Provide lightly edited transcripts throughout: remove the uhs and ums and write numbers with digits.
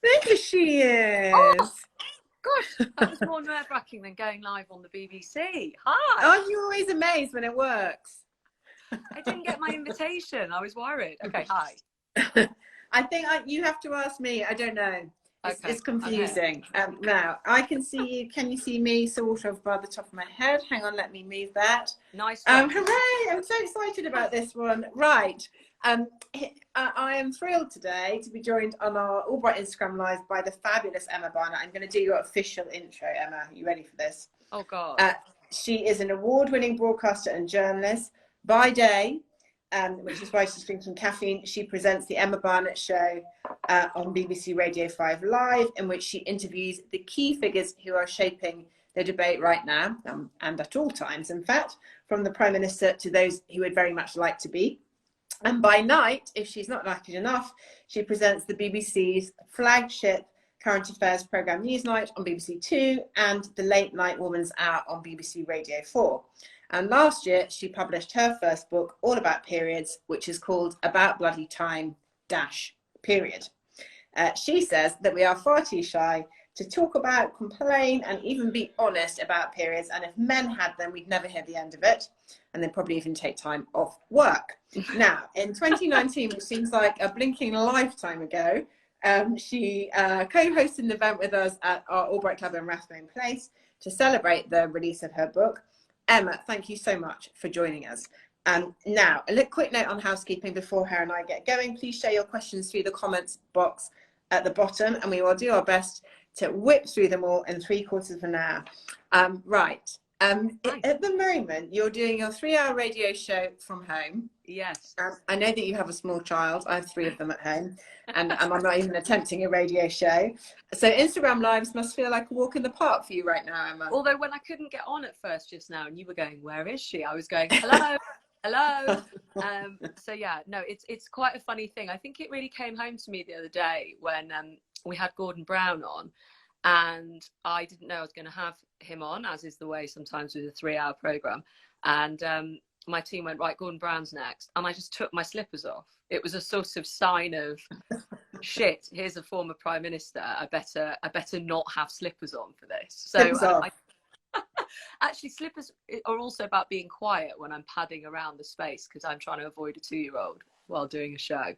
There she Oh, is. gosh, that was more nerve-wracking than going live on the BBC. Hi. Aren't you always amazed when it works? I didn't get my invitation. I was worried. Okay, hi. I think you have to ask me. I don't know. Okay, It's I'm here. confusing. Now, I can see you. Can you see me sort of by the top of my head? Hang on, let me move that. Nice job. Hooray! I'm so excited about this one. Right. I am thrilled today to be joined on our AllBright Instagram Live by the fabulous Emma Barnett. I'm going to do your official intro, Emma. Are you ready for this? Oh, God. She is an award-winning broadcaster and journalist. By day, which is why she's drinking caffeine, she presents the Emma Barnett Show on BBC Radio 5 Live, in which she interviews the key figures who are shaping the debate right now, and at all times, in fact, from the Prime Minister to those who would very much like to be. And by night, if she's not lucky enough, she presents the BBC's flagship current affairs programme Newsnight on BBC Two and the Late Night Woman's Hour on BBC Radio 4. And last year, she published her first book all about periods, which is called About Bloody Time Period. She says that we are far too shy to talk about, complain, and even be honest about periods. And if men had them, we'd never hear the end of it. And they'd probably even take time off work. Now, in 2019, which seems like a blinking lifetime ago, she co-hosted an event with us at our AllBright Club in Rathbone Place to celebrate the release of her book. Emma, thank you so much for joining us. Now, a quick note on housekeeping before her and I get going. Please share your questions through the comments box at the bottom, and we will do our best to whip through them all in 3/4 of an hour. Right. At the moment, you're doing your 3-hour radio show from home. Yes. I know that you have a small child. I have 3 of them at home, and I'm not even attempting a radio show. So Instagram Lives must feel like a walk in the park for you right now, Emma. Although when I couldn't get on at first just now and you were going, where is she? I was going, hello, hello. So yeah, no, it's quite a funny thing. I think it really came home to me the other day when we had Gordon Brown on, and I didn't know I was going to have him on, as is the way sometimes with a 3-hour program. And my team went, right, Gordon Brown's next. And I just took my slippers off. It was a sort of sign of, shit, here's a former prime minister. I better not have slippers on for this. So actually, slippers are also about being quiet when I'm padding around the space, because I'm trying to avoid a 2-year-old while doing a show.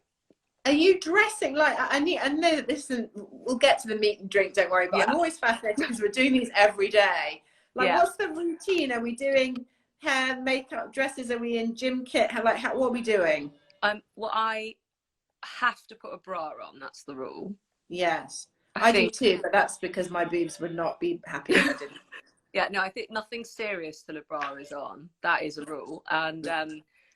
Are you dressing like, I know that this isn't, we'll get to the meat and drink, don't worry, but yeah. I'm always fascinated because we're doing these every day. Like, yeah. What's the routine? Are we doing hair, makeup, dresses? Are we in gym kit? What are we doing? Well, I have to put a bra on. That's the rule. Yes, I do too, but that's because my boobs would not be happy if I didn't. Yeah, no, I think nothing serious till a bra is on. That is a rule. And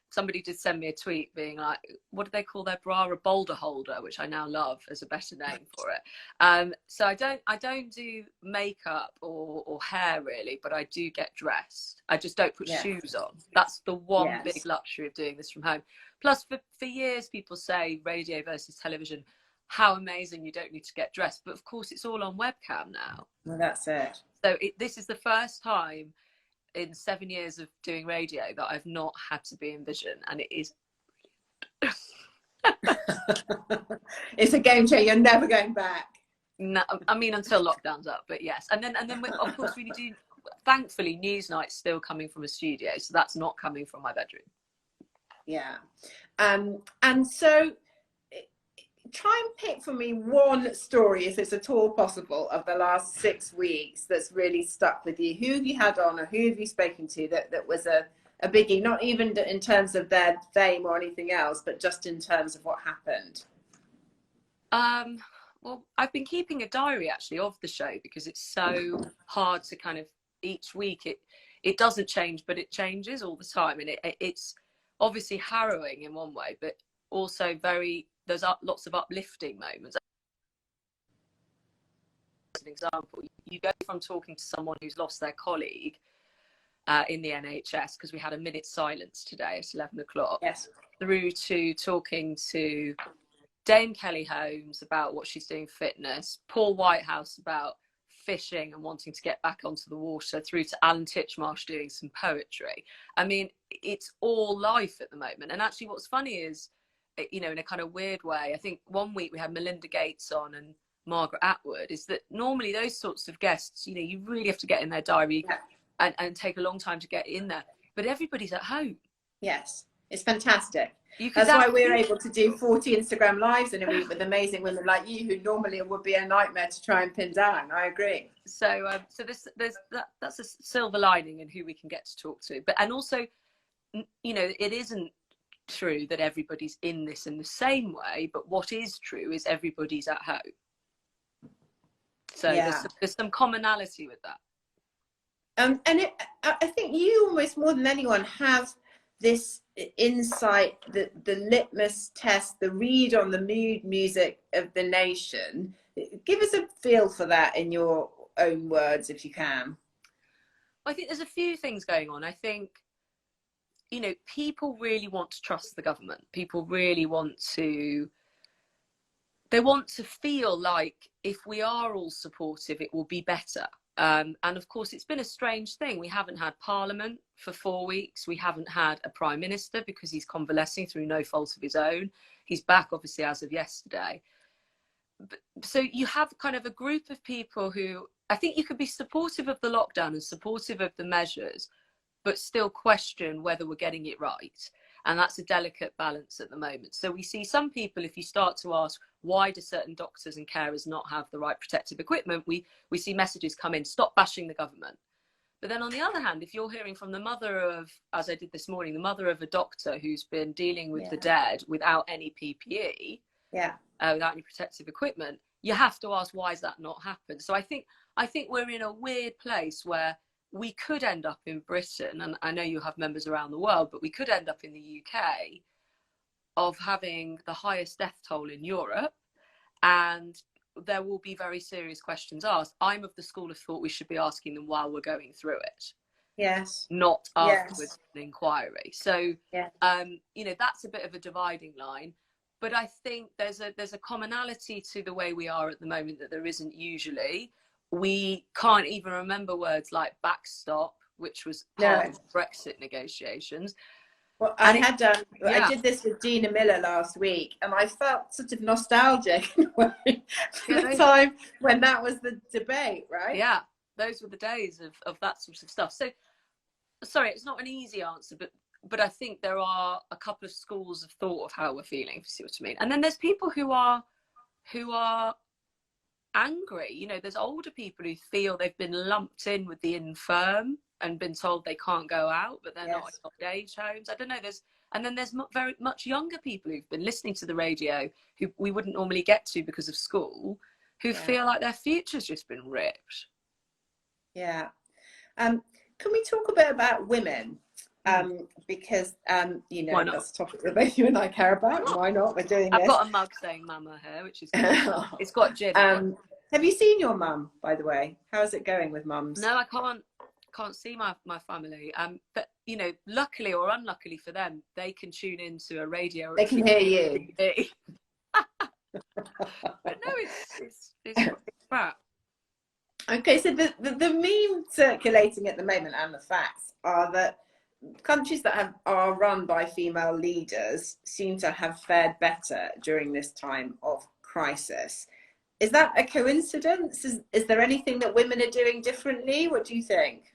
somebody did send me a tweet being like, what do they call their bra? A boulder holder, which I now love as a better name for it. So I don't do makeup or hair really, but I do get dressed. I just don't put shoes on. That's the one big luxury of doing this from home. Plus, for years, people say radio versus television, how amazing, you don't need to get dressed. But of course, it's all on webcam now. Well, that's it. So this is the first time in 7 years of doing radio that I've not had to be in vision, and it is it's a game changer. You're never going back. No, I mean, until lockdown's up, but yes. And then of course we do, thankfully, Newsnight's still coming from a studio, so that's not coming from my bedroom. Yeah. And so try and pick for me one story, if it's at all possible, of the last 6 weeks that's really stuck with you. Who have you had on, or who have you spoken to that was a biggie, not even in terms of their fame or anything else, but just in terms of what happened? Well, I've been keeping a diary actually of the show, because it's so hard to kind of, each week it doesn't change, but it changes all the time, and it's obviously harrowing in one way, but also there's lots of uplifting moments. As an example, you go from talking to someone who's lost their colleague in the NHS, because we had a minute's silence today at 11 o'clock, through to talking to Dame Kelly Holmes about what she's doing fitness, Paul Whitehouse about fishing and wanting to get back onto the water, through to Alan Titchmarsh doing some poetry. I mean, it's all life at the moment. And actually what's funny is, you know, in a kind of weird way, I think one week we had Melinda Gates on, and Margaret Atwood, is that normally those sorts of guests, you know, you really have to get in their diary and take a long time to get in there. But everybody's at home. Yes, it's fantastic. That's why we're able to do 40 Instagram lives in a week with amazing women like you, who normally it would be a nightmare to try and pin down. I agree. So, so that's a silver lining in who we can get to talk to. But and also, you know, it isn't true that everybody's in this in the same way. But what is true is everybody's at home. So there's some commonality with that. And I think you almost more than anyone have this insight, the litmus test, the read on the mood music of the nation. Give us a feel for that in your own words, if you can. I think there's a few things going on. I think, you know, people really want to trust the government. People really want to, they want to feel like if we are all supportive, it will be better. And of course, it's been a strange thing. We haven't had Parliament for 4 weeks. We haven't had a Prime Minister because he's convalescing through no fault of his own. He's back, obviously, as of yesterday. So you have kind of a group of people who, I think you could be supportive of the lockdown and supportive of the measures, but still question whether we're getting it right. And that's a delicate balance at the moment. So we see some people, if you start to ask, why do certain doctors and carers not have the right protective equipment? We see messages come in, stop bashing the government. But then on the other hand, if you're hearing from the mother of, as I did this morning, the mother of a doctor who's been dealing with the dead without any PPE, without any protective equipment, you have to ask, why has that not happened? So I think we're in a weird place where we could end up in Britain, and I know you have members around the world, but we could end up in the UK of having the highest death toll in Europe, and there will be very serious questions asked. I'm of the school of thought we should be asking them while we're going through it. Yes. Not afterwards an inquiry. So, you know, that's a bit of a dividing line. But I think there's a commonality to the way we are at the moment that there isn't usually. We can't even remember words like backstop, which was part of Brexit negotiations. Well, I did this with Gina Miller last week, and I felt sort of nostalgic in a way for the time when that was the debate, right? Yeah, those were the days of that sort of stuff. So, sorry, it's not an easy answer, but I think there are a couple of schools of thought of how we're feeling, if you see what I mean. And then there's people who are angry. You know, there's older people who feel they've been lumped in with the infirm and been told they can't go out, but they're not in old age homes. I don't know. There's very much younger people who've been listening to the radio who we wouldn't normally get to because of school, who feel like their future's just been ripped. Yeah. Can we talk a bit about women? Because you know, that's a topic that both you and I care about. Why not? We're doing this. I've got a mug saying "Mama" here, which is good. It's got gin. Have you seen your mum, by the way? How is it going with mums? No, I can't see my family. But you know, luckily or unluckily for them, they can tune into a radio. They can hear you. But no, it's crap. Okay, so the meme circulating at the moment and the facts are that countries that are run by female leaders seem to have fared better during this time of crisis. Is that a coincidence? Is there anything that women are doing differently? What do you think?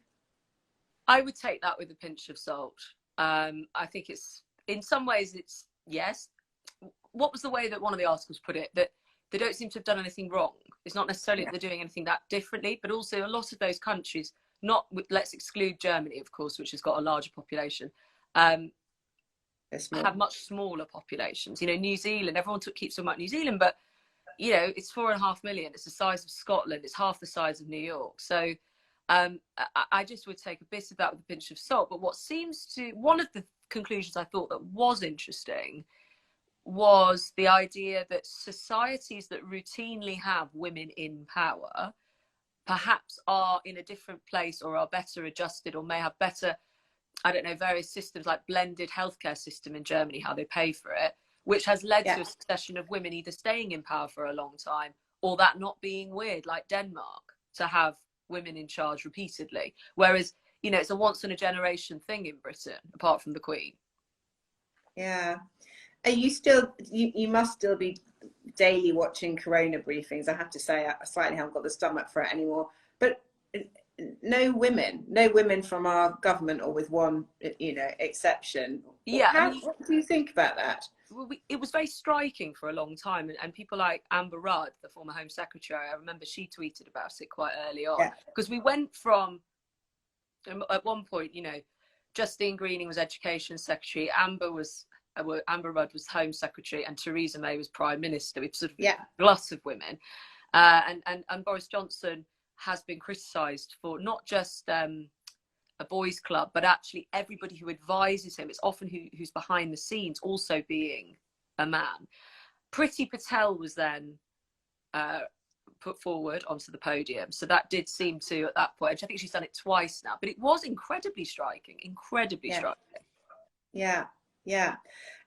I would take that with a pinch of salt. I think it's, in some ways, it's yes. What was the way that one of the articles put it? That they don't seem to have done anything wrong. It's not necessarily that they're doing anything that differently, but also a lot of those countries, let's exclude Germany, of course, which has got a larger population, have much smaller populations. You know, New Zealand, everyone keeps talking about New Zealand, but you know, it's 4.5 million. It's the size of Scotland. It's half the size of New York. So I just would take a bit of that with a pinch of salt. But one of the conclusions I thought that was interesting was the idea that societies that routinely have women in power perhaps are in a different place or are better adjusted or may have better, I don't know, various systems like blended healthcare system in Germany, how they pay for it, which has led to a succession of women either staying in power for a long time or that not being weird, like Denmark, to have women in charge repeatedly. Whereas, you know, it's a once in a generation thing in Britain, apart from the Queen. Yeah. Are you still, you must still be daily watching Corona briefings. I have to say, I slightly haven't got the stomach for it anymore. But no women from our government, or with one, exception. Yeah, What do you think about that? it was very striking for a long time, and people like Amber Rudd, the former Home Secretary, I remember she tweeted about it quite early on, because we went from, at one point, Justine Greening was Education Secretary, Amber Rudd was Home Secretary, and Theresa May was Prime Minister, with sort of glut of women, and Boris Johnson has been criticised for not just a boys' club, but actually everybody who advises him. It's often who's behind the scenes, also being a man. Priti Patel was then put forward onto the podium, so that did seem to, at that point, I think she's done it twice now, but it was incredibly striking. Yeah.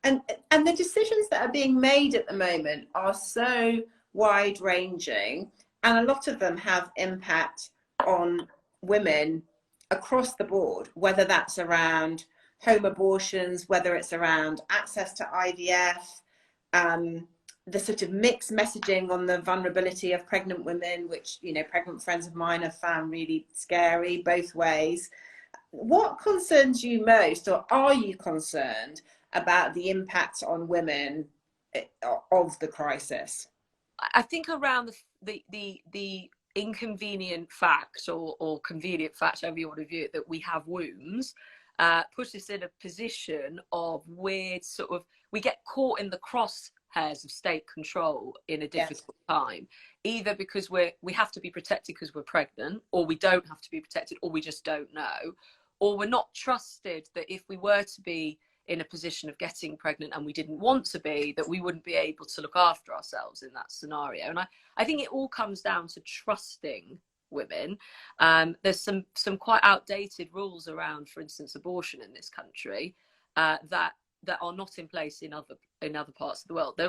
And the decisions that are being made at the moment are so wide ranging, and a lot of them have impact on women across the board, whether that's around home abortions, whether it's around access to IVF, the sort of mixed messaging on the vulnerability of pregnant women, which, pregnant friends of mine have found really scary both ways. What concerns you most, or are you concerned about the impact on women of the crisis? I think around the inconvenient fact, or convenient fact, however you want to view it, that we have wombs, puts us in a position of weird we get caught in the crosshairs of state control in a difficult time, either because we have to be protected because we're pregnant, or we don't have to be protected, or we just don't know, or we're not trusted that if we were to be in a position of getting pregnant and we didn't want to be, that we wouldn't be able to look after ourselves in that scenario. And I think it all comes down to trusting women. There's some quite outdated rules around, for instance, abortion in this country, that are not in place in other parts of the world.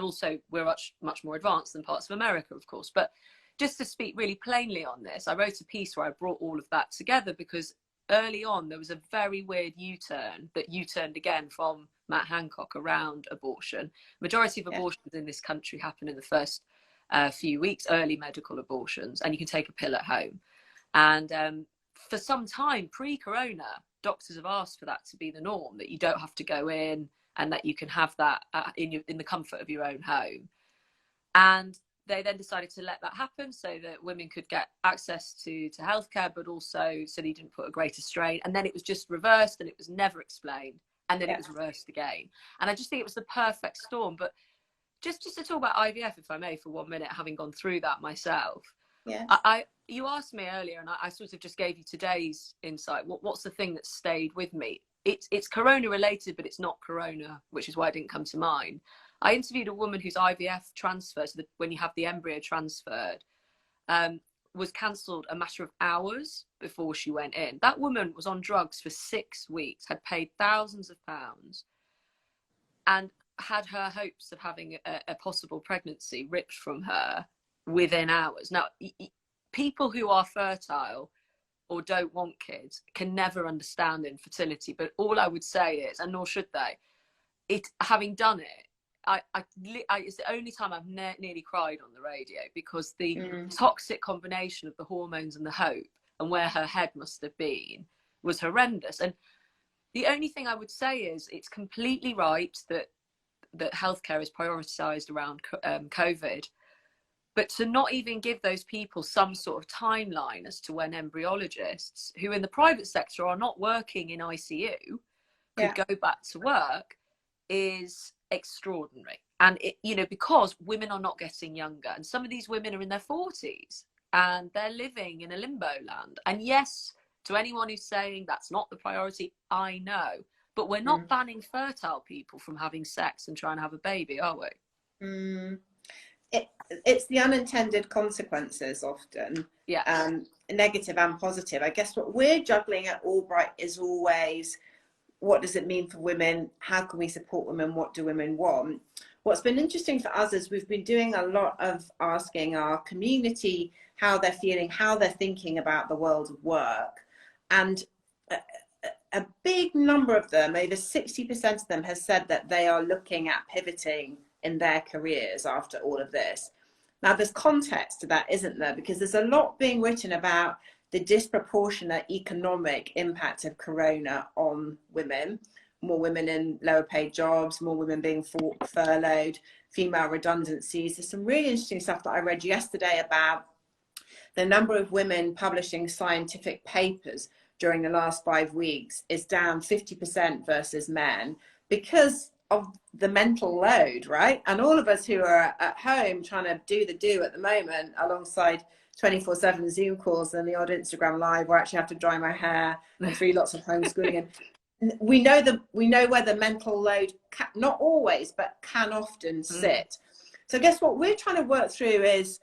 We're much more advanced than parts of America, of course. But just to speak really plainly on this, I wrote a piece where I brought all of that together, because early on there was a very weird U-turn that U-turned again from Matt Hancock around abortion. Majority of abortions in this country happen in the first few weeks, early medical abortions, and you can take a pill at home. And for some time pre-corona, doctors have asked for that to be the norm, that you don't have to go in, and that you can have that in the comfort of your own home. And they then decided to let that happen so that women could get access to healthcare, but also so they didn't put a greater strain. And then it was just reversed, and it was never explained. And then it was reversed again. And I just think it was the perfect storm. But just to talk about IVF, if I may, for 1 minute, having gone through that myself. Yeah. You asked me earlier, and I sort of just gave you today's insight. What's the thing that stayed with me? It's corona related, but it's not corona, which is why it didn't come to mind. I interviewed a woman whose IVF transfer, so that when you have the embryo transferred, was cancelled a matter of hours before she went in. That woman was on drugs for 6 weeks, had paid thousands of pounds, and had her hopes of having a possible pregnancy ripped from her within hours. Now, people who are fertile or don't want kids can never understand infertility, but all I would say is, and nor should they, having done it, it's the only time I've nearly cried on the radio, because the toxic combination of the hormones and the hope, and where her head must have been, was horrendous. And the only thing I would say is, it's completely right that healthcare is prioritised around COVID, but to not even give those people some sort of timeline as to when embryologists, who in the private sector are not working in ICU, could go back to work, is extraordinary. And because women are not getting younger, and some of these women are in their 40s and they're living in a limbo land. And yes, to anyone who's saying that's not the priority, I know, but we're not banning fertile people from having sex and trying to have a baby, are we? It's the unintended consequences often, negative and positive. I guess what we're juggling at AllBright is always, what does it mean for women? How can we support women? What do women want? What's been interesting for us is we've been doing a lot of asking our community how they're feeling, how they're thinking about the world of work. And a big number of them, over 60% of them, has said that they are looking at pivoting in their careers after all of this. Now, there's context to that, isn't there? Because there's a lot being written about the disproportionate economic impact of Corona on women. More women in lower paid jobs, more women being furloughed, female redundancies. There's some really interesting stuff that I read yesterday about the number of women publishing scientific papers during the last 5 weeks is down 50% versus men because of the mental load, right? And all of us who are at home trying to do at the moment, alongside 24/7 Zoom calls and the odd Instagram live where I actually have to dry my hair and 3 lots of homeschooling. And we know where the mental load not always, but can often sit. So I guess what we're trying to work through is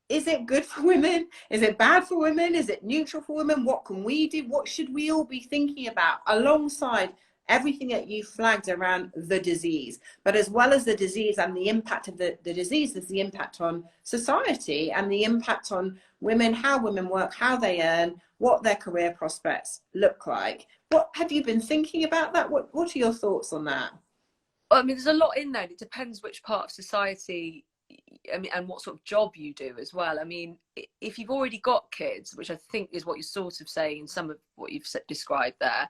it good for women? Is it bad for women? Is it neutral for women? What can we do? What should we all be thinking about alongside everything that you flagged around the disease? But as well as the disease and the impact of the disease, there's the impact on society and the impact on women, how women work, how they earn, what their career prospects look like. What have you been thinking about that? What are your thoughts on that? Well, I mean, there's a lot in there. It depends which part of society, I mean, and what sort of job you do as well. I mean, if you've already got kids, which I think is what you're sort of saying in some of what you've described there,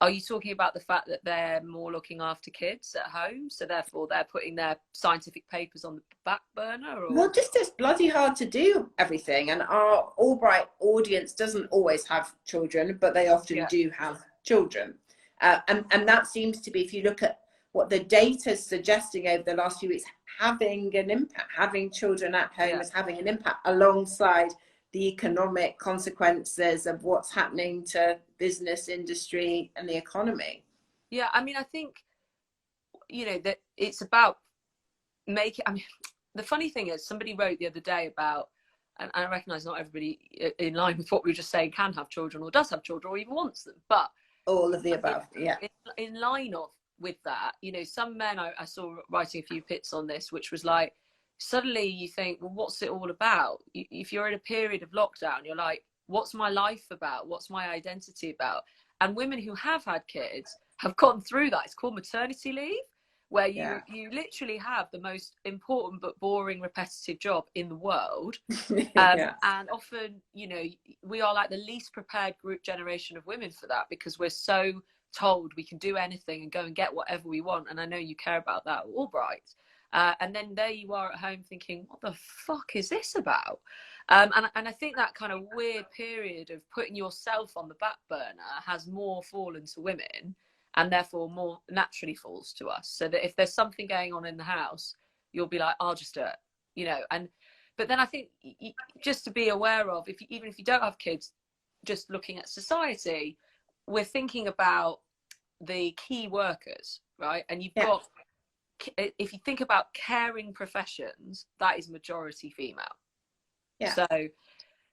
are you talking about the fact that they're more looking after kids at home, so therefore they're putting their scientific papers on the back burner? Or? Well, just it's bloody hard to do everything, and our AllBright audience doesn't always have children, but they often do have children, and that seems to be, if you look at what the data is suggesting over the last few weeks, having an impact. Having children at home is having an impact alongside the economic consequences of what's happening to business, industry, and the economy. Yeah, I mean, I think, you know, that it's about making, I mean, the funny thing is, somebody wrote the other day about, and I recognise not everybody in line with what we were just saying can have children or does have children or even wants them, but all of the above, in line of with that, you know, some men I saw writing a few bits on this, which was like, suddenly you think, well, what's it all about? If you're in a period of lockdown, you're like, what's my life about? What's my identity about? And women who have had kids have gone through that. It's called maternity leave, where you literally have the most important but boring, repetitive job in the world. And often, you know, we are like the least prepared group generation of women for that, because we're so told we can do anything and go and get whatever we want. And I know you care about that, AllBright. And then there you are at home thinking, what the fuck is this about? And I think that kind of weird period of putting yourself on the back burner has more fallen to women, and therefore more naturally falls to us. So that if there's something going on in the house, you'll be like, I'll just do it, you know. But then I think just to be aware of, even if you don't have kids, just looking at society, we're thinking about the key workers, right? And you've got, if you think about caring professions, that is majority female. So,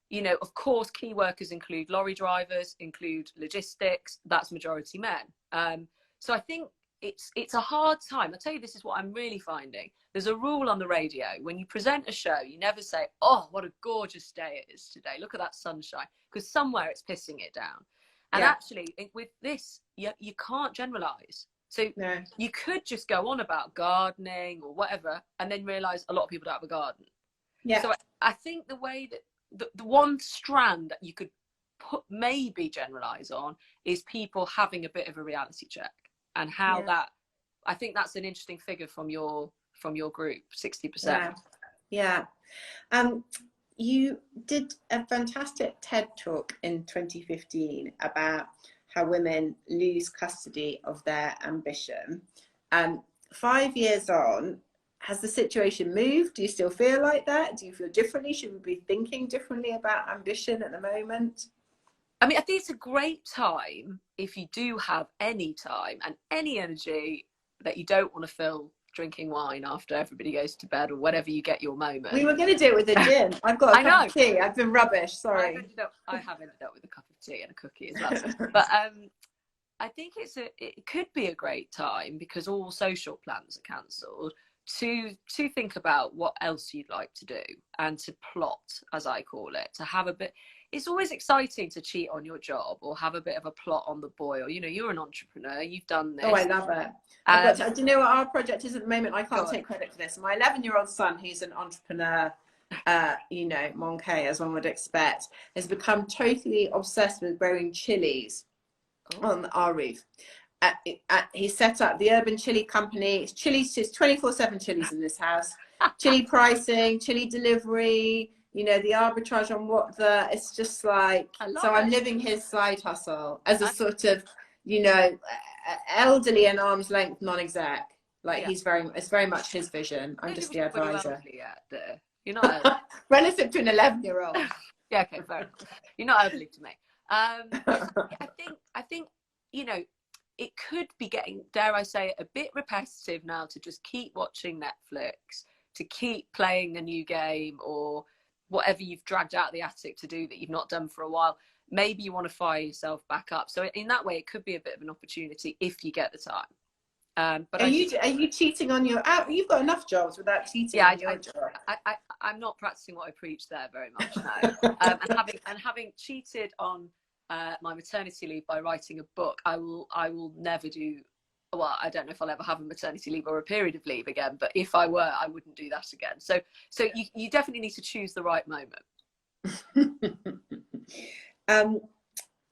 you know, of course, key workers include lorry drivers, include logistics, that's majority men. So I think it's a hard time. I'll tell you, this is what I'm really finding. There's a rule on the radio. When you present a show, you never say, oh, what a gorgeous day it is today. Look at that sunshine. Because somewhere it's pissing it down. And actually, with this, you can't generalize. So you could just go on about gardening or whatever, and then realize a lot of people don't have a garden. So I think the way that the one strand that you could maybe generalize on is people having a bit of a reality check, and how that, I think that's an interesting figure from your group, 60%. You did a fantastic TED talk in 2015 about how women lose custody of their ambition. 5 years on, has the situation moved? Do you still feel like that? Do you feel differently? Should we be thinking differently about ambition at the moment? I mean, I think it's a great time, if you do have any time and any energy that you don't want to fill drinking wine after everybody goes to bed or whatever you get your moment. We were going to do it with a gin. I've got a cup of tea. I've been rubbish, sorry. I have ended up with a cup of tea and a cookie as well. But I think it could be a great time, because all social plans are cancelled, to think about what else you'd like to do, and to plot, as I call it, to have a bit. it's always exciting to cheat on your job or have a bit of a plot on the boil. You know, you're an entrepreneur, you've done this. Oh, I love it. Do you know what our project is at the moment? I can't take credit for this. My 11-year-old son, who's an entrepreneur, you know, monkey, as one would expect, has become totally obsessed with growing chilies on our roof. He set up the Urban Chili Company. It's chilies, just 24/7 chilies in this house. Chili pricing, chili delivery, you know, the arbitrage on it's just like, so I'm living his side hustle as a sort of, you know, elderly and arm's length non-exec. Like it's very much his vision. I'm just the advisor. You're not relative to an 11-year-old. Yeah, okay, fair enough. You're not elderly to me. I think, you know, it could be getting, dare I say it, a bit repetitive now to just keep watching Netflix, to keep playing a new game or whatever you've dragged out of the attic to do that you've not done for a while. Maybe you want to fire yourself back up. So in that way, it could be a bit of an opportunity if you get the time. But are you cheating on your? You've got enough jobs without cheating on your job. I'm not practicing what I preach there very much now. and having cheated on my maternity leave by writing a book, I will never do. Well, I don't know if I'll ever have a maternity leave or a period of leave again, but if I were, I wouldn't do that again. So you definitely need to choose the right moment.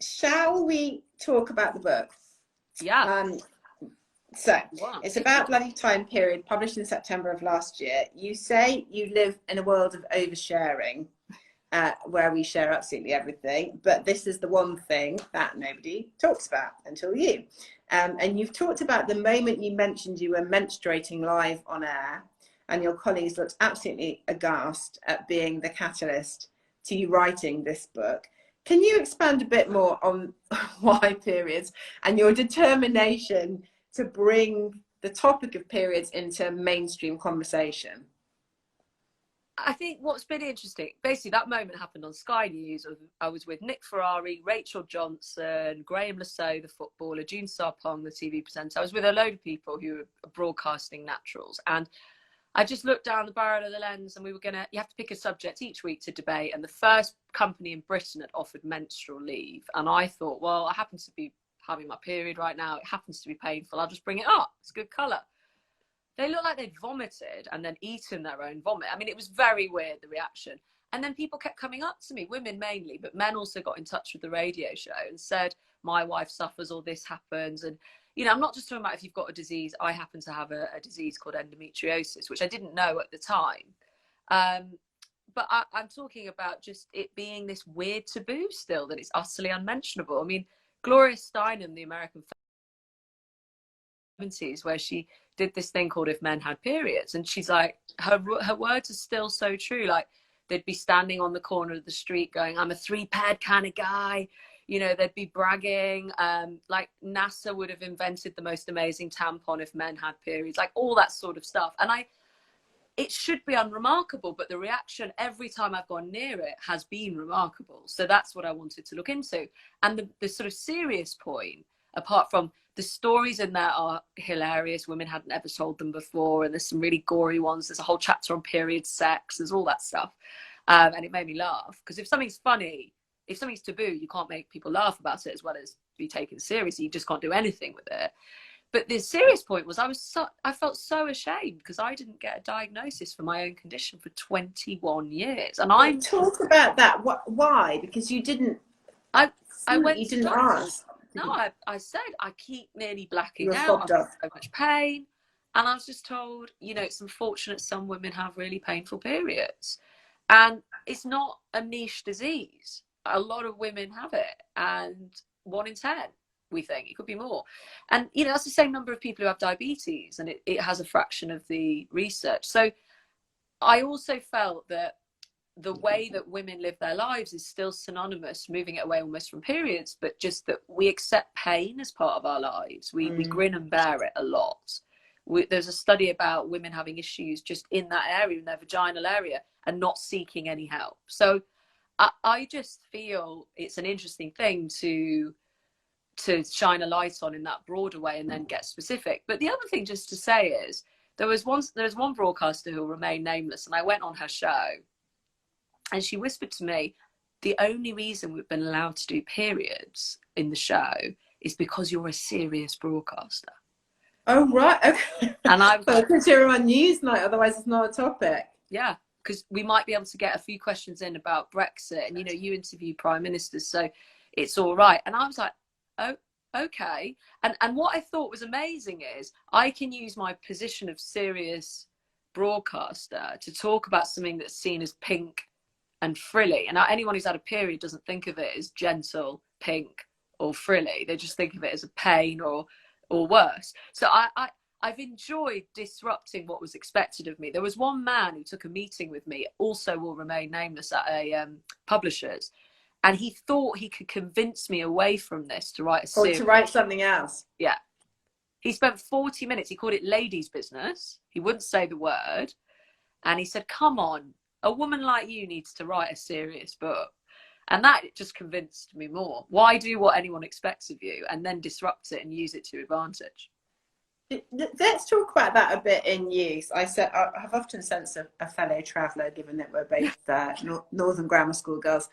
Shall we talk about the book? Yeah. So it's about Bloody Time Period, published in September of last year. You say you live in a world of oversharing, where we share absolutely everything, but this is the one thing that nobody talks about until you. And you've talked about the moment you mentioned you were menstruating live on air, and your colleagues looked absolutely aghast at being the catalyst to you writing this book. Can you expand a bit more on why periods and your determination to bring the topic of periods into mainstream conversation? I think what's been interesting, basically that moment happened on Sky News. I was with Nick Ferrari, Rachel Johnson, Graham Lasso, the footballer, June Sarpong, the TV presenter. I was with a load of people who are broadcasting naturals. And I just looked down the barrel of the lens and you have to pick a subject each week to debate. And the first company in Britain had offered menstrual leave. And I thought, well, I happen to be having my period right now. It happens to be painful. I'll just bring it up. It's good colour. They looked like they'd vomited and then eaten their own vomit. I mean, it was very weird, the reaction. And then people kept coming up to me, women mainly, but men also got in touch with the radio show and said, my wife suffers or this happens. And, you know, I'm not just talking about if you've got a disease. I happen to have a disease called endometriosis, which I didn't know at the time. But I'm talking about just it being this weird taboo still, that it's utterly unmentionable. I mean, Gloria Steinem, the American 70s, where she did this thing called If Men Had Periods, and she's like, her words are still so true. Like, they'd be standing on the corner of the street going, I'm a 3-pad kind of guy, you know, they'd be bragging, like NASA would have invented the most amazing tampon if men had periods, like all that sort of stuff. And it should be unremarkable, but the reaction every time I've gone near it has been remarkable. So that's what I wanted to look into. And the sort of serious point, apart from the stories in there are hilarious. Women hadn't ever told them before. And there's some really gory ones. There's a whole chapter on period sex. There's all that stuff. And it made me laugh. Because if something's funny, if something's taboo, you can't make people laugh about it as well as be taken seriously. You just can't do anything with it. But the serious point was I felt so ashamed because I didn't get a diagnosis for my own condition for 21 years. And I talk about that. Why? Because you didn't. You didn't ask. No, I said I keep nearly blacking out. I'm in so much pain. And I was just told, you know, it's unfortunate some women have really painful periods. And it's not a niche disease. A lot of women have it. And 1 in 10, we think. It could be more. And, you know, that's the same number of people who have diabetes. And it has a fraction of the research. So I also felt that the way that women live their lives is still synonymous, moving it away almost from periods, but just that we accept pain as part of our lives. We grin and bear it a lot. There's a study about women having issues just in that area, in their vaginal area, and not seeking any help. So I just feel it's an interesting thing to shine a light on in that broader way and then get specific. But the other thing just to say is there's one broadcaster who will remain nameless, and I went on her show. And she whispered to me, the only reason we've been allowed to do periods in the show is because you're a serious broadcaster. Oh, right. Okay. And I was like, because you're on Newsnight, otherwise it's not a topic. Yeah, because we might be able to get a few questions in about Brexit, and, you know, you interview prime ministers, so it's all right. And I was like, oh, okay. And what I thought was amazing is I can use my position of serious broadcaster to talk about something that's seen as pink and frilly. And anyone who's had a period doesn't think of it as gentle, pink, or frilly. They just think of it as a pain or worse. So I've enjoyed disrupting what was expected of me. There was one man who took a meeting with me, also will remain nameless, at a publisher's, and he thought he could convince me away from this to write a series. Or to write something else. Yeah. He spent 40 minutes. He called it ladies' business. He wouldn't say the word. And he said, come on, a woman like you needs to write a serious book. And that just convinced me more. Why do what anyone expects of you and then disrupt it and use it to your advantage? Let's talk about that a bit in use. I have often sensed a fellow traveller, given that we're both Northern Grammar School girls.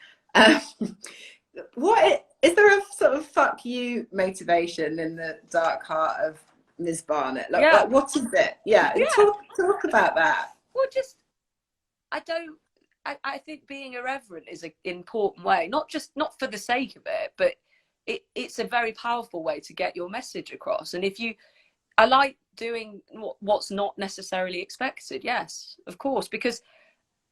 What is there a sort of fuck you motivation in the dark heart of Ms. Barnett? Like, what is it? Yeah. Talk about that. Well, just I think being irreverent is an important way, not for the sake of it, but it's a very powerful way to get your message across. And I like doing what's not necessarily expected. Yes, of course, because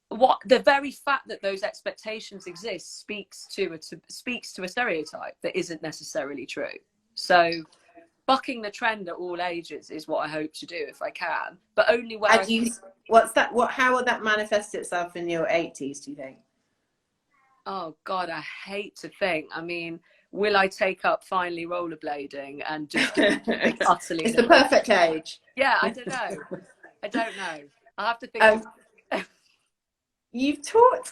the very fact that those expectations exist speaks to a stereotype that isn't necessarily true. So bucking the trend at all ages is what I hope to do if I can, but only where how will that manifest itself in your 80s, do you think? Oh God, I hate to think. I mean, will I take up finally rollerblading and just utterly? It's the perfect age. Yeah, I don't know. I have to think. You've taught,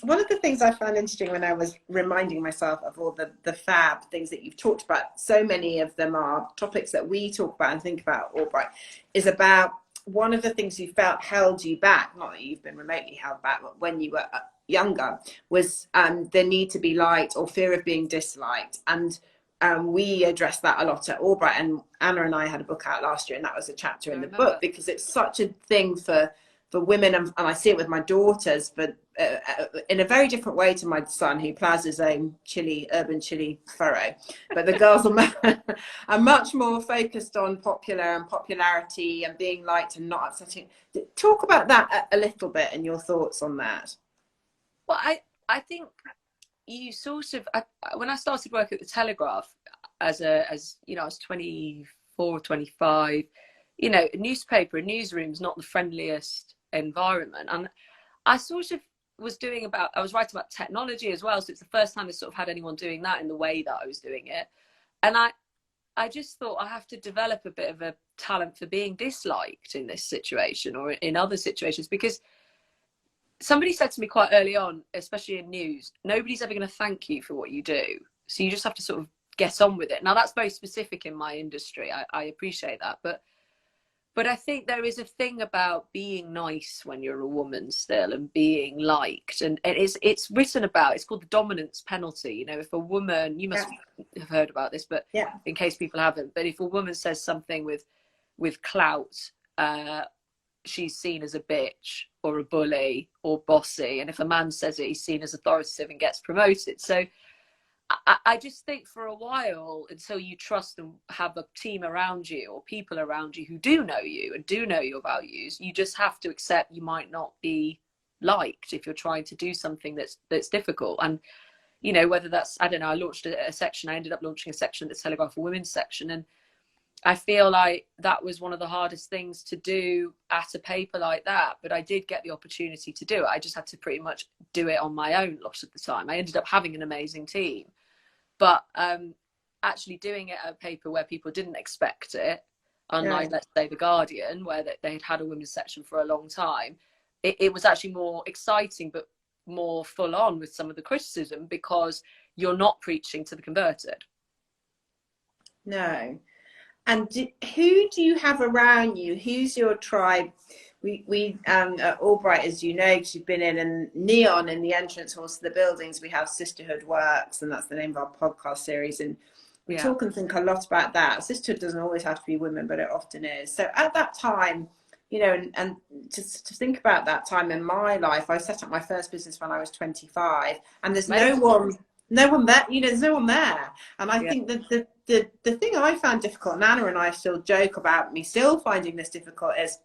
one of the things I found interesting when I was reminding myself of all the fab things that you've talked about, so many of them are topics that we talk about and think about, AllBright, is about one of the things you felt held you back, not that you've been remotely held back, but when you were younger, was the need to be liked or fear of being disliked. And we addressed that a lot at AllBright, and Anna and I had a book out last year, and that was a chapter in the book, because it's such a thing for women, and I see it with my daughters, but in a very different way to my son, who plows his own urban chili furrow. But the girls are much more focused on popularity and being liked and not upsetting. Talk about that a little bit and your thoughts on that. Well, I think you sort of, when I started work at the Telegraph as you know, I was 24, 25, you know, a newspaper, a newsroom is not the friendliest environment. And I sort of was I was writing about technology as well, so it's the first time I sort of had anyone doing that in the way that I was doing it. And I just thought I have to develop a bit of a talent for being disliked in this situation or in other situations, because somebody said to me quite early on, especially in news, nobody's ever going to thank you for what you do, so you just have to sort of get on with it. Now that's very specific in my industry, I appreciate that, but I think there is a thing about being nice when you're a woman still, and being liked. And it's written about, it's called the dominance penalty. You know, if a woman, you must have heard about this, but in case people haven't, but if a woman says something with clout, she's seen as a bitch or a bully or bossy. And if a man says it, he's seen as authoritative and gets promoted. So I just think for a while, until you trust and have a team around you or people around you who do know you and do know your values, you just have to accept you might not be liked if you're trying to do something that's difficult. And, you know, whether that's, I don't know, I launched a section, I ended up launching a section at the Telegraph for Women's section. And I feel like that was one of the hardest things to do at a paper like that. But I did get the opportunity to do it. I just had to pretty much do it on my own a lot of the time. I ended up having an amazing team. But actually doing it at a paper where people didn't expect it, unlike, let's say, The Guardian, where they had had a women's section for a long time, it was actually more exciting, but more full on with some of the criticism, because you're not preaching to the converted. No. And who do you have around you? Who's your tribe? we at AllBright, as you know, because you've been in neon in the entrance halls to the buildings, we have Sisterhood Works, and that's the name of our podcast series. And we talk and think a lot about that. Sisterhood doesn't always have to be women, but it often is. So at that time, you know, and just to think about that time in my life, I set up my first business when I was 25, and there's no one there, you know, there's no one there. And I think that the thing I found difficult, and Anna and I still joke about me still finding this difficult, is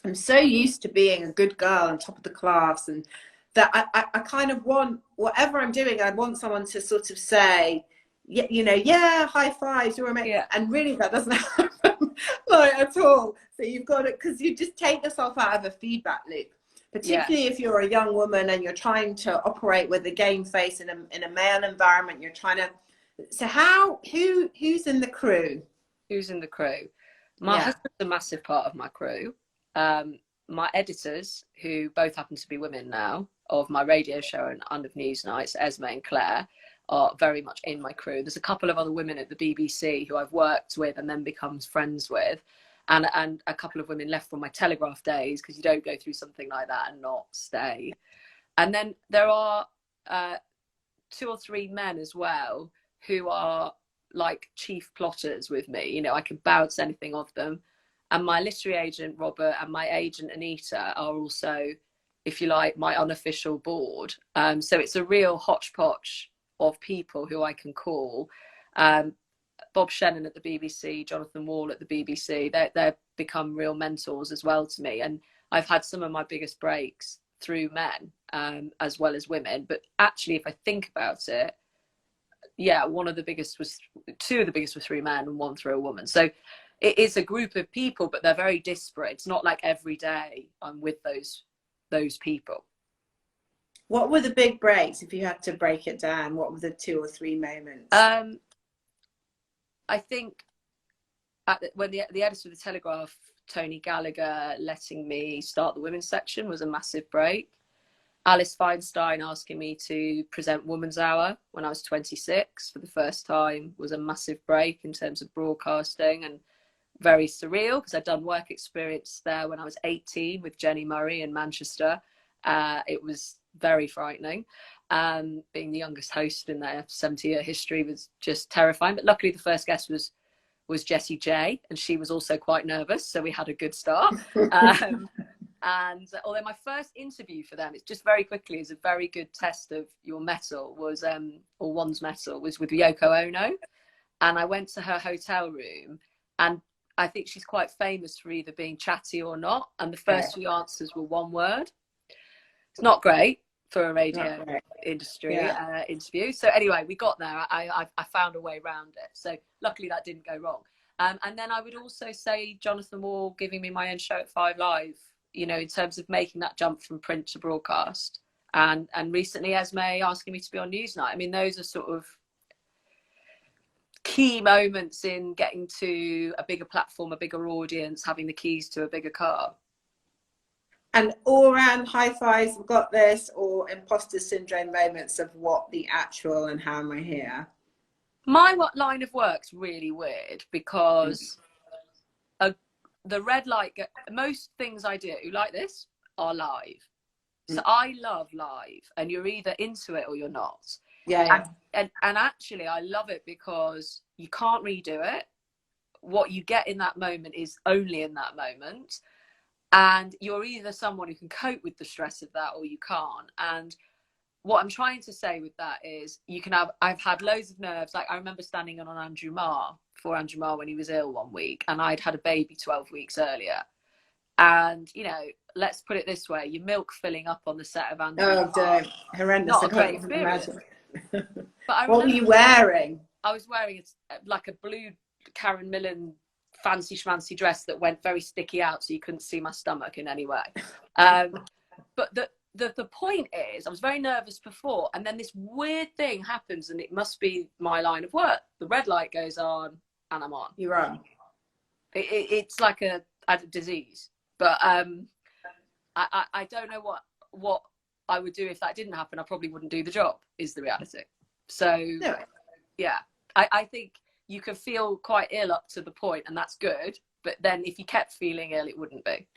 I'm so used to being a good girl and top of the class, and that I kind of want, whatever I'm doing, I want someone to sort of say, yeah, you know, yeah, high fives, you're amazing. Yeah. And really that doesn't happen like at all. So you've got it, because you just take yourself out of a feedback loop, particularly if you're a young woman and you're trying to operate with a game face in a male environment. You're trying to, so who's in the crew? Who's in the crew? My husband's a massive part of my crew. My editors, who both happen to be women now, of my radio show and Under News Nights, Esme and Claire, are very much in my crew. There's a couple of other women at the BBC who I've worked with and then becomes friends with, and a couple of women left from my Telegraph days, because you don't go through something like that and not stay. And then there are 2 or 3 men as well who are like chief plotters with me. You know, I can bounce anything off them. And my literary agent, Robert, and my agent, Anita, are also, if you like, my unofficial board. So it's a real hodgepodge of people who I can call. Bob Shannon at the BBC, Jonathan Wall at the BBC, they've become real mentors as well to me. And I've had some of my biggest breaks through men, as well as women. But actually, if I think about it, yeah, 2 of the biggest was 3 men and 1 through a woman. So it is a group of people, but they're very disparate. It's not like every day I'm with those people. What were the big breaks, if you had to break it down? What were the 2 or 3 moments? I think when the editor of the Telegraph, Tony Gallagher, letting me start the women's section was a massive break. Alice Feinstein asking me to present Woman's Hour when I was 26 for the first time was a massive break in terms of broadcasting, and very surreal, because I'd done work experience there when I was 18 with Jenny Murray in Manchester. It was very frightening. Being the youngest host in their 70-year history was just terrifying. But luckily the first guest was Jessie J, and she was also quite nervous, so we had a good start. And although my first interview for them, it's just very quickly, is a very good test of your mettle, was or one's mettle, was with Yoko Ono. And I went to her hotel room, and I think she's quite famous for either being chatty or not. And the first few answers were 1 word. It's not great for a radio industry interview. So anyway, we got there. I found a way around it. So luckily that didn't go wrong. And then I would also say Jonathan Wall giving me my own show at 5 Live, you know, in terms of making that jump from print to broadcast. And recently Esme asking me to be on Newsnight. I mean, those are sort of key moments in getting to a bigger platform, a bigger audience, having the keys to a bigger car. And all around high fives, I've got this, or imposter syndrome moments of what the actual and how am I here? My line of work's really weird, because the red light, most things I do like this are live. So I love live, and you're either into it or you're not. And actually I love it because you can't redo it. What you get in that moment is only in that moment, and you're either someone who can cope with the stress of that or you can't. And what I'm trying to say with that is I've had loads of nerves. Like I remember standing on Andrew Marr when he was ill one week, and I'd had a baby 12 weeks earlier. And, you know, let's put it this way, your milk filling up on the set of Andrew Marr. Don't. Horrendous. Not a great experience. But what were you wearing? I was wearing like a blue Karen Millen fancy schmancy dress that went very sticky out, so you couldn't see my stomach in any way. But the point is, I was very nervous before, and then this weird thing happens, and it must be my line of work. The red light goes on, and I'm on. You're on. It's like a disease. But I don't know what I would do if that didn't happen. I probably wouldn't do the job, is the reality. So, yeah, I think you can feel quite ill up to the point, and that's good. But then if you kept feeling ill, it wouldn't be.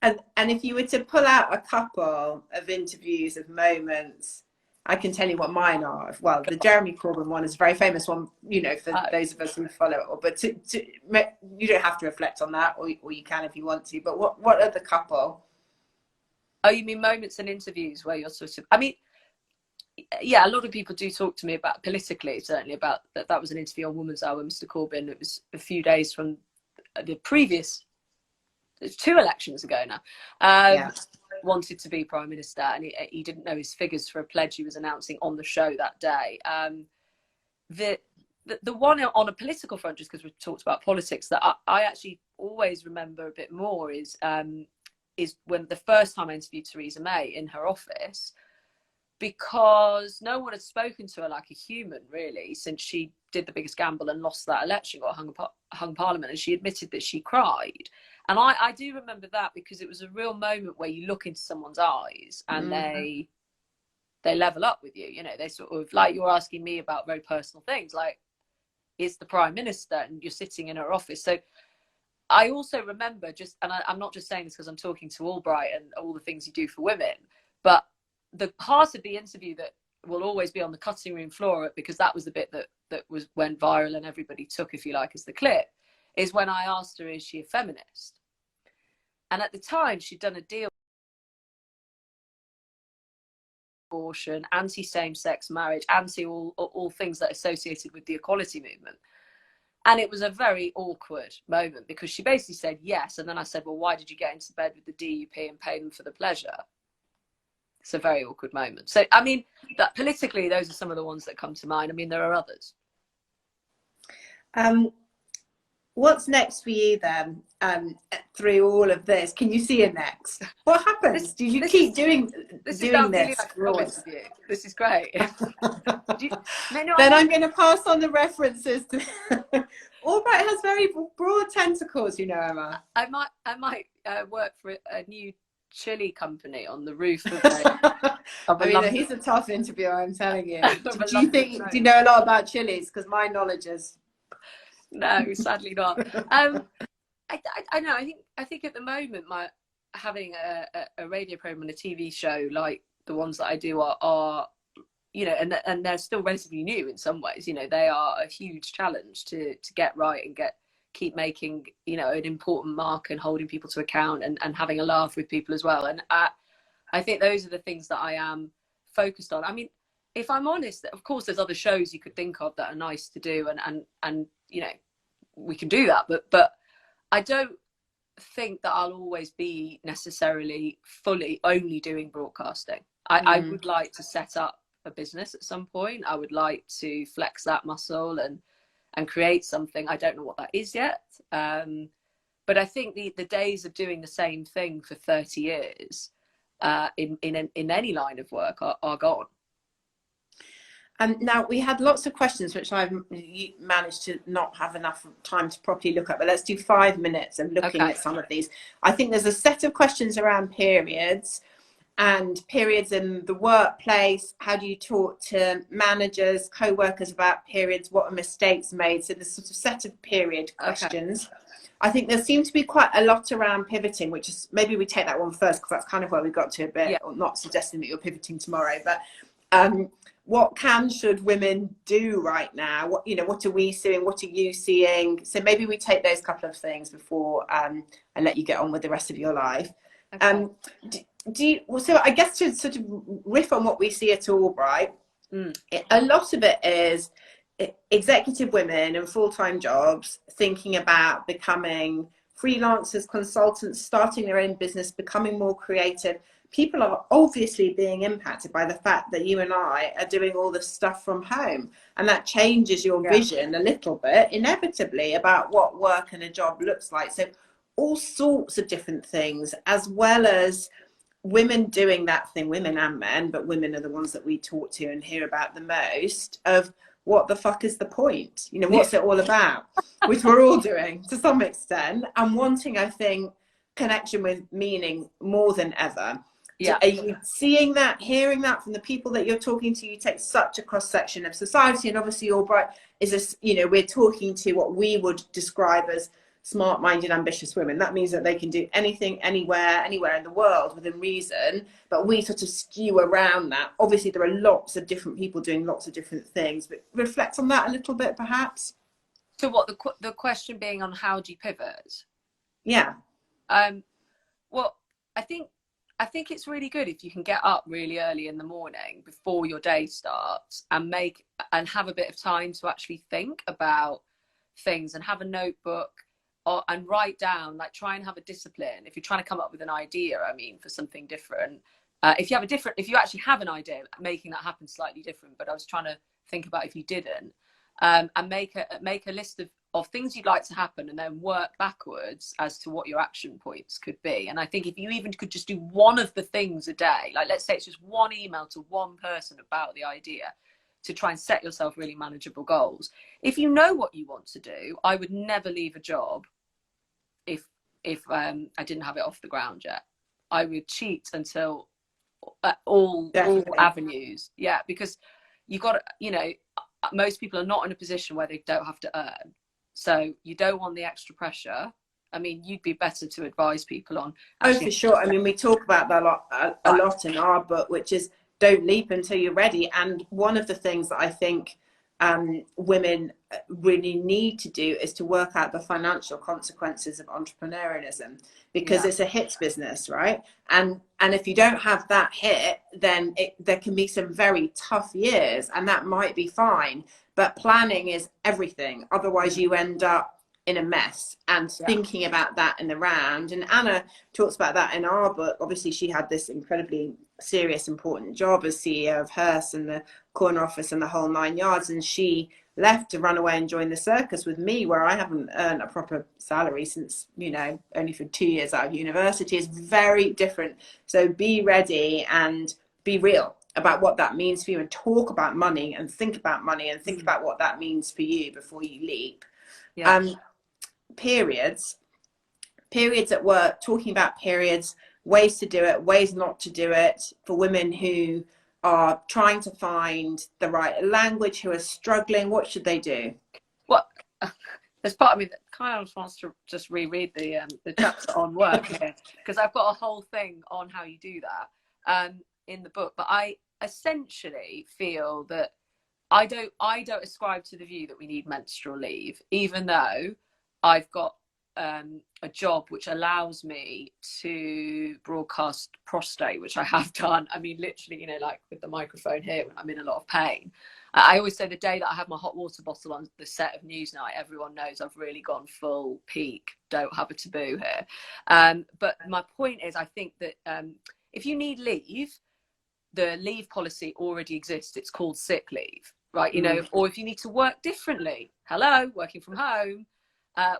And if you were to pull out a couple of interviews of moments, I can tell you what mine are. Well, the Jeremy Corbyn one is a very famous one, you know, for those of us who follow it. But you don't have to reflect on that, or you can if you want to. But what are the couple? Oh, you mean moments in interviews where you're sort of, I mean, yeah, a lot of people do talk to me about, politically, certainly, about that was an interview on Woman's Hour with Mr. Corbyn. It was a few days from the previous, 2 elections ago now. Wanted to be Prime Minister, and he didn't know his figures for a pledge he was announcing on the show that day. The one on a political front, just because we've talked about politics, that I actually always remember a bit more is when the first time I interviewed Theresa May in her office, because no one had spoken to her like a human, really, since she did the biggest gamble and lost that election, got hung Parliament, and she admitted that she cried. And I do remember that, because it was a real moment where you look into someone's eyes and they level up with you. You know, they sort of, like you're asking me about very personal things, like, is the Prime Minister, and you're sitting in her office. So I also remember I'm not just saying this because I'm talking to AllBright and all the things you do for women, but the part of the interview that will always be on the cutting room floor, because that was the bit that went viral and everybody took, if you like, as the clip, is when I asked her, is she a feminist? And at the time, she'd done a deal abortion, anti-same-sex marriage, anti all things that are associated with the equality movement. And it was a very awkward moment, because she basically said yes. And then I said, well, why did you get into bed with the DUP and pay them for the pleasure? It's a very awkward moment. So, I mean, that politically, those are some of the ones that come to mind. I mean, there are others. What's next for you then, through all of this? Can you see a next? What happens? Do you keep doing this? This is great. Then I'm going to pass on the references to AllBright has very broad tentacles, you know, Emma. I might work for a new chili company on the roof of I mean, he's a tough interviewer, I'm telling you. Do you know a lot about chilies? Because my knowledge is... No, sadly not. I know. I think at the moment, having a radio program and a TV show like the ones that I do are you know, and they're still relatively new in some ways. You know, they are a huge challenge to get right and keep making, you know, an important mark and holding people to account and having a laugh with people as well. And I think those are the things that I am focused on. I mean, if I'm honest, of course, there's other shows you could think of that are nice to do, and you know, we can do that, but I don't think that I'll always be necessarily fully only doing broadcasting. I would like to set up a business at some point. I would like to flex that muscle and create something. I don't know what that is yet, but I think the days of doing the same thing for 30 years in any line of work are gone. Now, we had lots of questions, which I've managed to not have enough time to properly look at, but let's do 5 minutes of looking at some of these. I think there's a set of questions around periods and periods in the workplace. How do you talk to managers, co-workers about periods? What are mistakes made? So there's sort of set of period questions. I think there seemed to be quite a lot around pivoting, which is, maybe we take that one first, because that's kind of where we got to a bit, or not suggesting that you're pivoting tomorrow, but what should women do right now? What are we seeing? What are you seeing? So maybe we take those couple of things before I let you get on with the rest of your life. So I guess to sort of riff on what we see at AllBright, a lot of it is executive women in full-time jobs thinking about becoming freelancers, consultants, starting their own business, becoming more creative. People are obviously being impacted by the fact that you and I are doing all this stuff from home, and that changes your vision a little bit, inevitably, about what work and a job looks like. So all sorts of different things, as well as women doing that thing, women and men, but women are the ones that we talk to and hear about the most, of what the fuck is the point? You know, what's it all about? Which we're all doing to some extent, and wanting, I think, connection with meaning more than ever. Are you seeing that, hearing that from the people that you're talking to? You take such a cross section of society, and obviously AllBright is we're talking to what we would describe as smart-minded, ambitious women. That means that they can do anything, anywhere in the world within reason, but we sort of skew around that. Obviously, there are lots of different people doing lots of different things, but reflect on that a little bit, perhaps. So what the question being on how do you pivot? Yeah. Well, I think it's really good if you can get up really early in the morning before your day starts and have a bit of time to actually think about things and have a notebook and write down, like try and have a discipline. If you're trying to come up with an idea, I mean, for something different, if you actually have an idea, making that happen slightly different. But I was trying to think about if you didn't, and make a list of things you'd like to happen and then work backwards as to what your action points could be. And I think if you even could just do one of the things a day, like let's say it's just one email to one person about the idea, to try and set yourself really manageable goals. If you know what you want to do, I would never leave a job if I didn't have it off the ground yet. I would cheat until all avenues. Yeah, because you got, most people are not in a position where they don't have to earn. So you don't want the extra pressure. I mean, you'd be better to advise people on. Oh, for sure. I mean, we talk about that a lot in our book, which is don't leap until you're ready. And one of the things that I think women really need to do is to work out the financial consequences of entrepreneurialism, because it's a hits business, right? And if you don't have that hit, then there can be some very tough years, and that might be fine. But planning is everything. Otherwise, you end up in a mess, and thinking about that in the round. And Anna talks about that in our book. Obviously, she had this incredibly serious, important job as CEO of Hearst and the corner office and the whole 9 yards. And she left to run away and join the circus with me, where I haven't earned a proper salary since, only for 2 years out of university. Is very different. So be ready and be real about what that means for you, and talk about money and think about money and think about what that means for you before you leap. Periods at work, talking about periods, ways to do it, ways not to do it, for women who are trying to find the right language, who are struggling. What should they do? Well, there's part of me that kind of wants to just reread the chapter on work here, because I've got a whole thing on how you do that in the book. But I essentially feel that I don't ascribe to the view that we need menstrual leave, even though I've got a job which allows me to broadcast prostate, which I have done. I mean, literally, like with the microphone here when I'm in a lot of pain. I always say the day that I have my hot water bottle on the set of Newsnight, everyone knows I've really gone full peak. Don't have a taboo here. But my point is, I think that if you need leave, the leave policy already exists. It's called sick leave, right? Or if you need to work differently, working from home.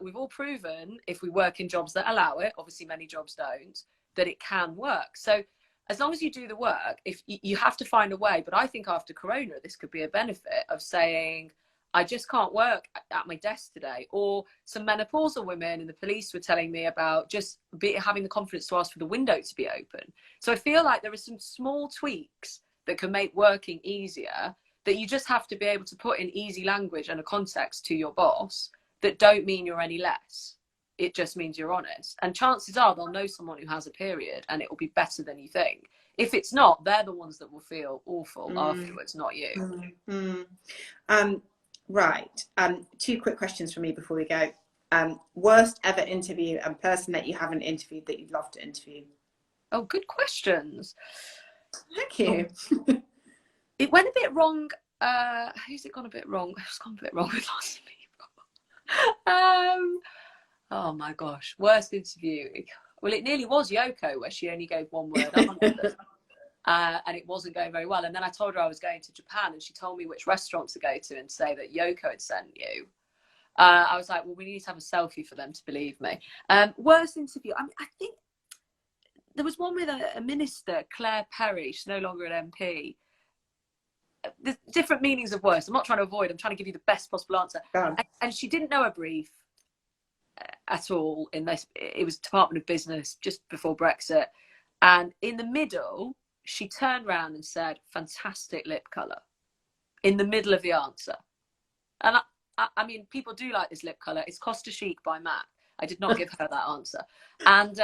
We've all proven, if we work in jobs that allow it, obviously many jobs don't, that it can work. So as long as you do the work, if you have to find a way. But I think after Corona, this could be a benefit of saying, I just can't work at my desk today. Or some menopausal women in the police were telling me about just having the confidence to ask for the window to be open. So I feel like there are some small tweaks that can make working easier, that you just have to be able to put in easy language and a context to your boss, that don't mean you're any less. It just means you're honest. And chances are they'll know someone who has a period, and it will be better than you think. If it's not, they're the ones that will feel awful afterwards, not you. Right. 2 quick questions from me before we go. Worst ever interview and person that you haven't interviewed that you'd love to interview? Oh, good questions. Thank you. It went a bit wrong. Who's it gone a bit wrong? It's gone a bit wrong with lots of people. Oh my gosh, worst interview. Well, it nearly was Yoko, where she only gave one word answers, and it wasn't going very well. And then I told her I was going to Japan, and she told me which restaurant to go to and say that Yoko had sent you. I was like, well, we need to have a selfie for them to believe me. Worst interview. I mean, I think there was one with a minister, Claire Perry. She's no longer an MP. There's different meanings of worst. I'm not trying to avoid. I'm trying to give you the best possible answer. And she didn't know a brief at all in this. It was Department of Business just before Brexit. And in the middle, she turned around and said, fantastic lip colour, in the middle of the answer. And I mean, people do like this lip colour. It's Costa Chic by MAC. I did not give her that answer. And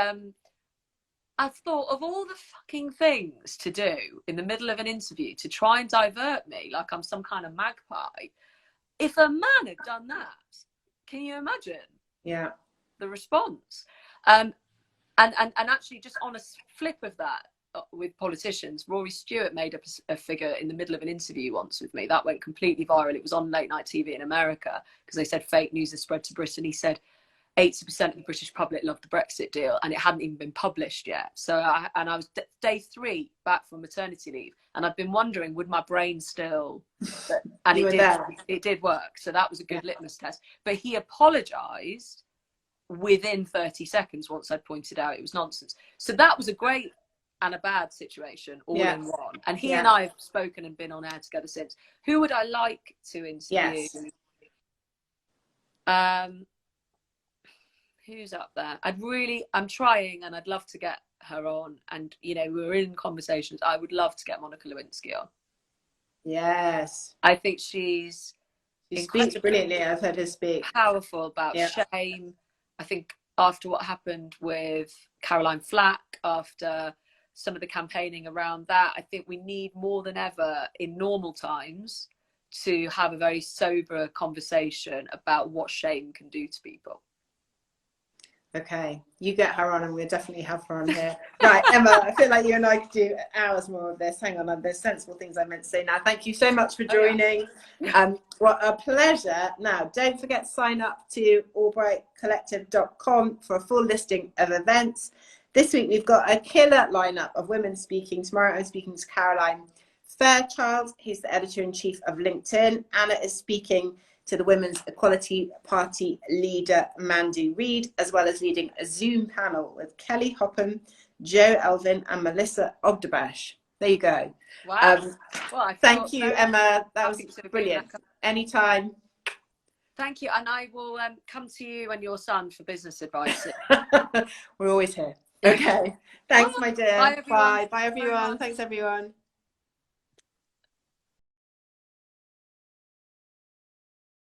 I thought, of all the fucking things to do in the middle of an interview to try and divert me like I'm some kind of magpie, if a man had done that, can you imagine? Yeah. The response. And actually, just on a flip of that, with politicians, Rory Stewart made up a figure in the middle of an interview once with me that went completely viral. It was on late night TV in America because they said fake news has spread to Britain. He said 80% of the British public loved the Brexit deal, and it hadn't even been published yet. So I was day 3 back from maternity leave, and I'd been wondering, would my brain still, and it did work. So that was a good litmus test. But he apologized within 30 seconds once I'd pointed out it was nonsense. So that was a great and a bad situation all in one. And he and I have spoken and been on air together since. Who would I like to interview? Who's up there? I'm trying, and I'd love to get her on. And, you know, we're in conversations. I would love to get Monica Lewinsky on. Yes. I think she speaks brilliantly. I've heard her speak. Powerful about shame. I think after what happened with Caroline Flack, after some of the campaigning around that, I think we need more than ever in normal times to have a very sober conversation about what shame can do to people. Okay, you get her on and we'll definitely have her on here. Right, Emma, I feel like you and I could do hours more of this. Hang on, there's sensible things I meant to say now. Thank you so much for joining. What a pleasure. Now, don't forget to sign up to AllBrightCollective.com for a full listing of events. This week, we've got a killer lineup of women speaking. Tomorrow, I'm speaking to Caroline Fairchild. He's the editor-in-chief of LinkedIn. Anna is speaking to the Women's Equality Party leader, Mandy Reid, as well as leading a Zoom panel with Kelly Hoppen, Joe Elvin, and Melissa Ogdebash. There you go. Wow. Thank you, Emma. That was brilliant. Anytime. Thank you. And I will come to you and your son for business advice. We're always here. Okay. Thanks, my dear. Bye, everyone. Bye, everyone. Thanks, everyone.